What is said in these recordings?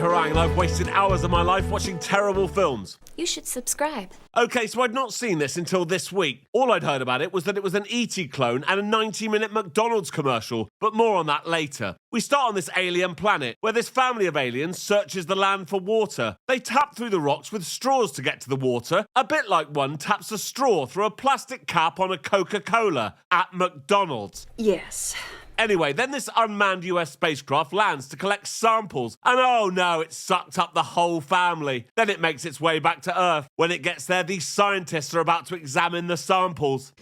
Harangue and I've wasted hours of my life watching terrible films. You should subscribe. Okay, so I'd not seen this until this week. All I'd heard about it was that it was an E.T. clone and a 90-minute McDonald's commercial, but more on that later. We start on this alien planet, where this family of aliens searches the land for water. They tap through the rocks with straws to get to the water, a bit like one taps a straw through a plastic cap on a Coca-Cola at McDonald's. Yes. Anyway, then this unmanned US spacecraft lands to collect samples, and oh no, it sucked up the whole family. Then it makes its way back to Earth. When it gets there, these scientists are about to examine the samples.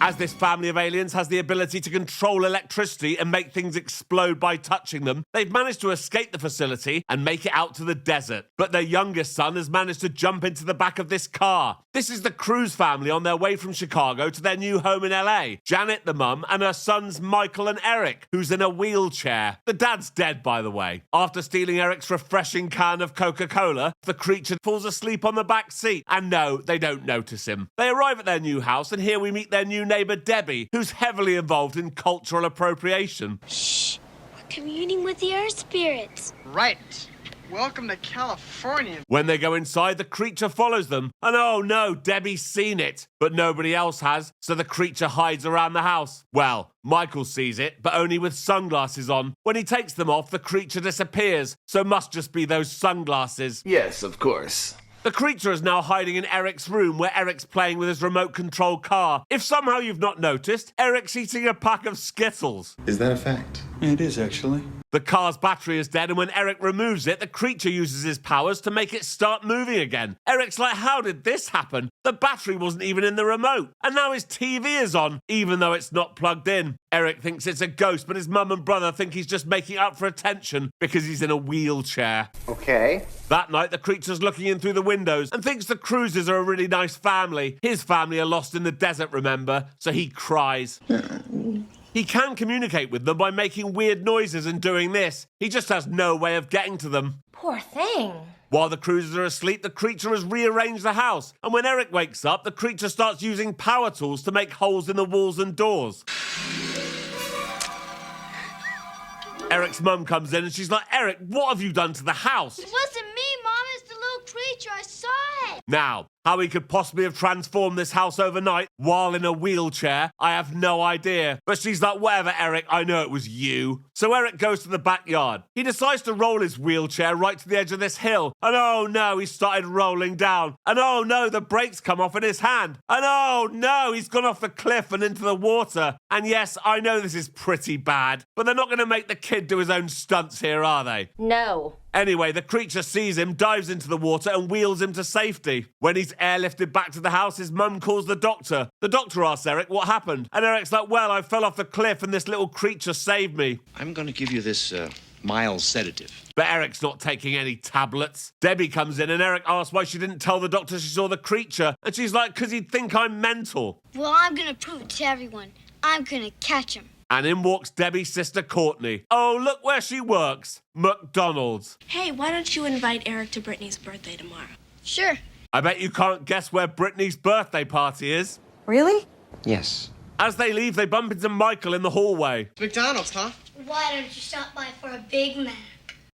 As this family of aliens has the ability to control electricity and make things explode by touching them, they've managed to escape the facility and make it out to the desert. But their youngest son has managed to jump into the back of this car. This is the Cruz family on their way from Chicago to their new home in LA. Janet, the mum, and her sons Michael and Eric, who's in a wheelchair. The dad's dead, by the way. After stealing Eric's refreshing can of Coca-Cola, the creature falls asleep on the back seat. And no, they don't notice him. They arrive at their new house, and here we meet their new neighbour Debbie, who's heavily involved in cultural appropriation. Shh! We're communing with the earth spirits. Right. Welcome to California. When they go inside, the creature follows them. And oh no, Debbie's seen it. But nobody else has, so the creature hides around the house. Well, Michael sees it, but only with sunglasses on. When he takes them off, the creature disappears. So must just be those sunglasses. Yes, of course. The creature is now hiding in Eric's room, where Eric's playing with his remote-control car. If somehow you've not noticed, Eric's eating a pack of Skittles. Is that a fact? It is, actually. The car's battery is dead, and when Eric removes it, the creature uses his powers to make it start moving again. Eric's like, how did this happen? The battery wasn't even in the remote, and now his TV is on, even though it's not plugged in. Eric thinks it's a ghost, but his mum and brother think he's just making up for attention because he's in a wheelchair. Okay. That night, the creature's looking in through the windows and thinks the Cruzes are a really nice family. His family are lost in the desert, remember, so he cries. He can communicate with them by making weird noises and doing this. He just has no way of getting to them. Poor thing. While the Cruzes are asleep, the creature has rearranged the house. And when Eric wakes up, the creature starts using power tools to make holes in the walls and doors. Eric's mum comes in and she's like, Eric, what have you done to the house? It wasn't me, Mom. It's the little creature. I saw it. Now, how he could possibly have transformed this house overnight while in a wheelchair, I have no idea. But she's like, whatever, Eric, I know it was you. So Eric goes to the backyard. He decides to roll his wheelchair right to the edge of this hill. And oh no, he started rolling down. And oh no, the brakes come off in his hand. And oh no, he's gone off the cliff and into the water. And yes, I know this is pretty bad, but they're not going to make the kid do his own stunts here, are they? No. Anyway, the creature sees him, dives into the water and wheels him to safety. When he's airlifted back to the house, his mum calls the doctor. The doctor asks Eric what happened. And Eric's like, well, I fell off the cliff and this little creature saved me. I'm going to give you this mild sedative. But Eric's not taking any tablets. Debbie comes in and Eric asks why she didn't tell the doctor she saw the creature. And she's like, because he'd think I'm mental. Well, I'm going to prove it to everyone. I'm going to catch him. And in walks Debbie's sister Courtney. Oh, look where she works. McDonald's. Hey, why don't you invite Eric to Brittany's birthday tomorrow? Sure. I bet you can't guess where Brittany's birthday party is. Really? Yes. As they leave, they bump into Michael in the hallway. McDonald's, huh? Why don't you stop by for a Big Mac?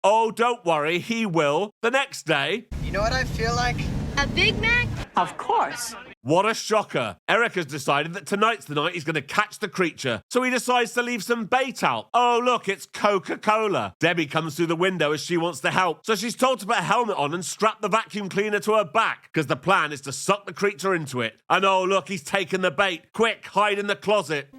Oh, don't worry, he will. The next day... You know what I feel like? A Big Mac? Of course. What a shocker. Eric has decided that tonight's the night he's going to catch the creature. So he decides to leave some bait out. Oh, look, it's Coca-Cola. Debbie comes through the window as she wants to help. So she's told to put a helmet on and strap the vacuum cleaner to her back, because the plan is to suck the creature into it. And oh, look, he's taken the bait. Quick, hide in the closet.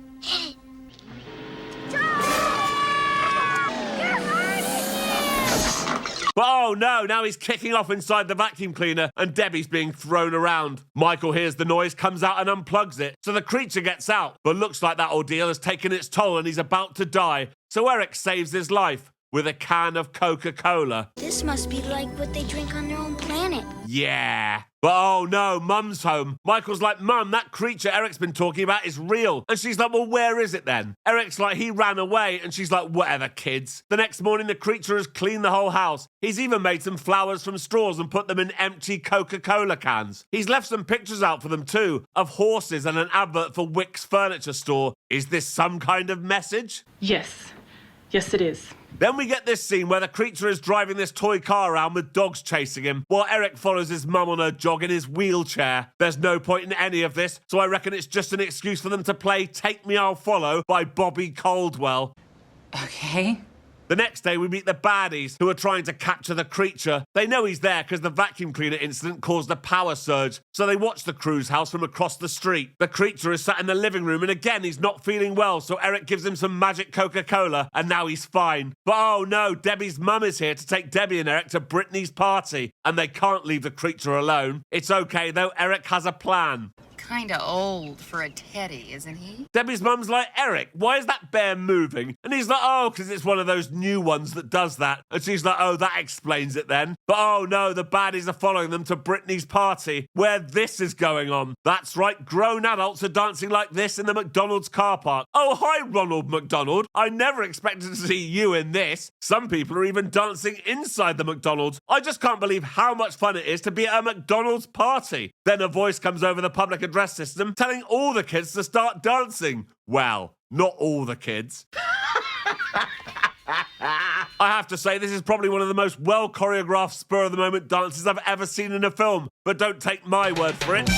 But oh no, now he's kicking off inside the vacuum cleaner and Debbie's being thrown around. Michael hears the noise, comes out and unplugs it. So the creature gets out, but looks like that ordeal has taken its toll and he's about to die. So Eric saves his life. with a can of Coca-Cola. This must be like what they drink on their own planet. Yeah. But oh no, Mum's home. Michael's like, Mum, that creature Eric's been talking about is real. And she's like, well, where is it then? Eric's like, he ran away. And she's like, whatever, kids. The next morning, the creature has cleaned the whole house. He's even made some flowers from straws and put them in empty Coca-Cola cans. He's left some pictures out for them too, of horses and an advert for Wick's furniture store. Is this some kind of message? Yes. Yes, it is. Then we get this scene where the creature is driving this toy car around with dogs chasing him, while Eric follows his mum on her jog in his wheelchair. There's no point in any of this, so I reckon it's just an excuse for them to play Take Me I'll Follow by Bobby Caldwell. Okay. The next day, we meet the baddies who are trying to capture the creature. They know he's there because the vacuum cleaner incident caused a power surge, so they watch the crew's house from across the street. The creature is sat in the living room, and again, he's not feeling well, so Eric gives him some magic Coca-Cola, and now he's fine. But oh no, Debbie's mum is here to take Debbie and Eric to Brittany's party, and they can't leave the creature alone. It's okay, though, Eric has a plan. Kinda old for a teddy, isn't he? Debbie's mum's like, Eric, why is that bear moving? And he's like, oh, because it's one of those new ones that does that. And she's like, oh, that explains it then. But oh no, the baddies are following them to Brittany's party, where this is going on. That's right, grown adults are dancing like this in the McDonald's car park. Oh, hi, Ronald McDonald. I never expected to see you in this. Some people are even dancing inside the McDonald's. I just can't believe how much fun it is to be at a McDonald's party. Then a voice comes over the public address system telling all the kids to start dancing. Well, not all the kids. I have to say, this is probably one of the most well-choreographed spur-of-the-moment dances I've ever seen in a film, but don't take my word for it.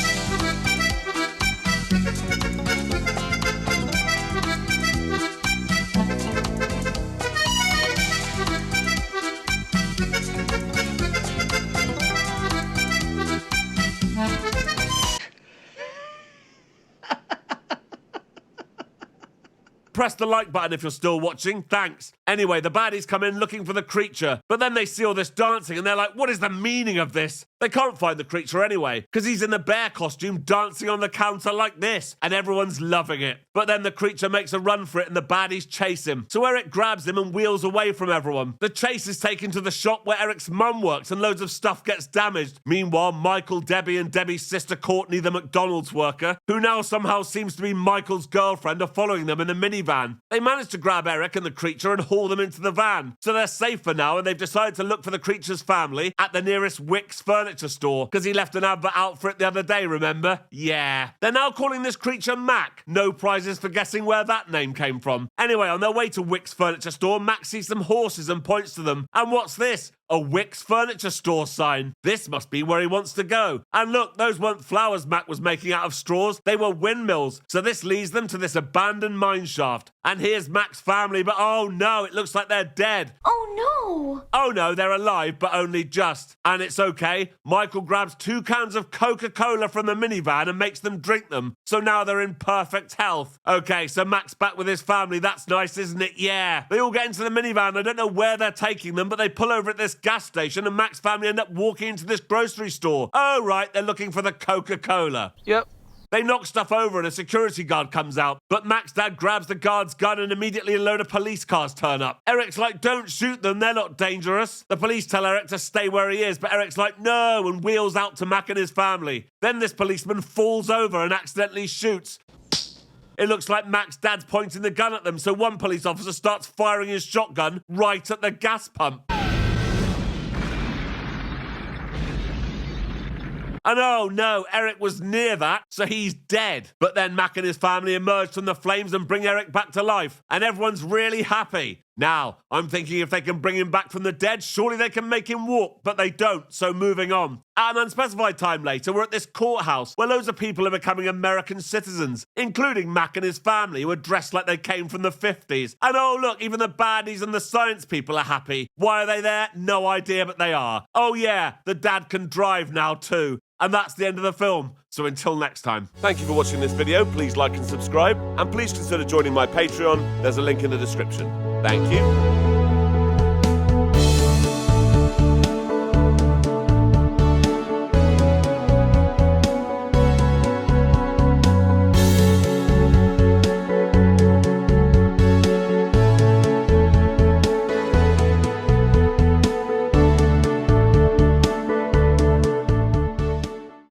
Press the like button if you're still watching, thanks. Anyway, the baddies come in looking for the creature, but then they see all this dancing and they're like, what is the meaning of this? They can't find the creature anyway, because he's in the bear costume dancing on the counter like this, and everyone's loving it. But then the creature makes a run for it and the baddies chase him. So Eric grabs him and wheels away from everyone. The chase is taken to the shop where Eric's mum works and loads of stuff gets damaged. Meanwhile, Michael, Debbie and Debbie's sister Courtney, the McDonald's worker, who now somehow seems to be Michael's girlfriend, are following them in a minivan. They manage to grab Eric and the creature and haul them into the van. So they're safe for now, and they've decided to look for the creature's family at the nearest Wick's furniture store, because he left an advert out for it the other day, remember? Yeah. They're now calling this creature Mac. No prizes for guessing where that name came from. Anyway, on their way to Wick's furniture store, Mac sees some horses and points to them. And what's this? A Wick's furniture store sign. This must be where he wants to go. And look, those weren't flowers Mac was making out of straws. They were windmills. So this leads them to this abandoned mine shaft. And here's Mac's family, but oh no, it looks like they're dead. Oh no! Oh no, they're alive, but only just. And it's okay. Michael grabs 2 cans of Coca-Cola from the minivan and makes them drink them. So now they're in perfect health. Okay, so Mac's back with his family. That's nice, isn't it? Yeah. They all get into the minivan. I don't know where they're taking them, but they pull over at this gas station and Mac's family end up walking into this grocery store. Oh, right, they're looking for the Coca-Cola. Yep. They knock stuff over and a security guard comes out, but Mac's dad grabs the guard's gun and immediately a load of police cars turn up. Eric's like, don't shoot them, they're not dangerous. The police tell Eric to stay where he is, but Eric's like, no, and wheels out to Mac and his family. Then this policeman falls over and accidentally shoots. It looks like Mac's dad's pointing the gun at them, so one police officer starts firing his shotgun right at the gas pump. And oh no, Eric was near that, so he's dead. But then Mac and his family emerge from the flames and bring Eric back to life. And everyone's really happy. Now, I'm thinking if they can bring him back from the dead, surely they can make him walk, but they don't, so moving on. At an unspecified time later, we're at this courthouse where loads of people are becoming American citizens, including Mac and his family, who are dressed like they came from the 50s. And oh look, even the baddies and the science people are happy. Why are they there? No idea, but they are. Oh yeah, the dad can drive now too. And that's the end of the film. So until next time. Thank you for watching this video. Please like and subscribe. And please consider joining my Patreon. There's a link in the description. Thank you.